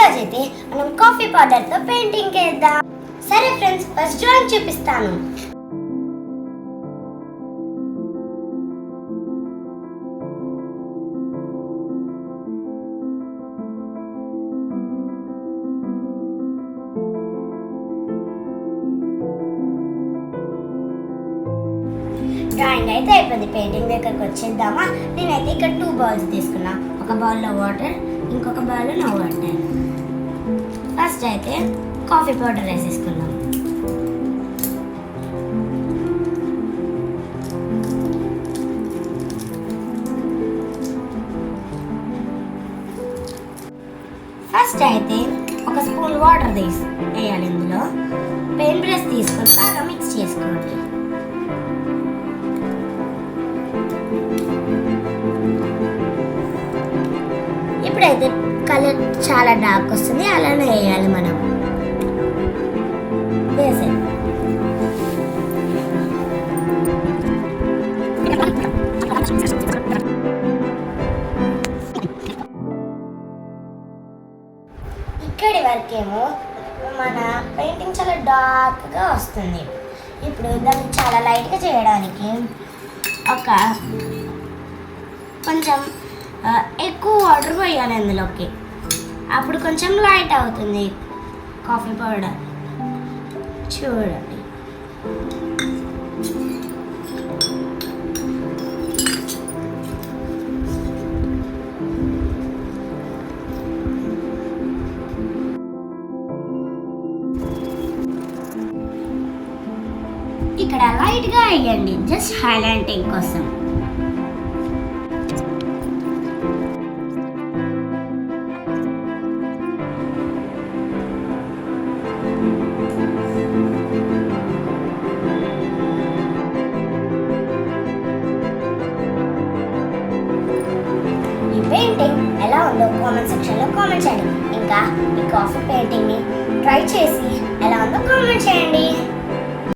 ఈరోజైతే మనం coffee పౌడర్తో painting వేద్దాం. సరే ఫ్రెండ్స్, ఫస్ట్ డ్రాయింగ్ చూపిస్తాను. డ్రాయింగ్ అయితే అయిపోయింది. పెయింటింగ్ దగ్గరకు వచ్చేద్దామా. నేనైతే ఇక్కడ 2 బౌల్స్ తీసుకున్నా. ఒక బౌల్లో వాటర్, ఇంకొక బౌల్లో నో వాటర్. ఫస్ట్ అయితే కాఫీ పౌడర్ వేసేసుకున్నాం. ఫస్ట్ అయితే ఒక స్పూన్ వాటర్ వేయాలి. ఇందులో పెయింట్ బ్రష్ తీసుకొని బాగా మిక్స్ చేసుకోండి. ఇప్పుడైతే కలర్ చాలా డార్క్ వస్తుంది, అలానే వేయాలి మనం. వేసే ఇక్కడి వరకేమో మన పెయింటింగ్ చాలా డార్క్గా వస్తుంది. ఇప్పుడు దాన్ని చాలా లైట్గా చేయడానికి కొంచెం ఎక్కువ వాటర్ పోయాలి అందులోకి. అప్పుడు కొంచెం లైట్ అవుతుంది కాఫీ పౌడర్. చూడండి, ఇక్కడ లైట్గా వేయండి, జస్ట్ హైలైటింగ్ కోసం. పెయింటింగ్ ఎలా ఉందో కామెంట్ సెక్షన్లో కామెంట్ చేయండి. ఇంకా ఈ కాఫీ పెయింటింగ్ని ట్రై చేసి ఎలా ఉందో కామెంట్ చేయండి.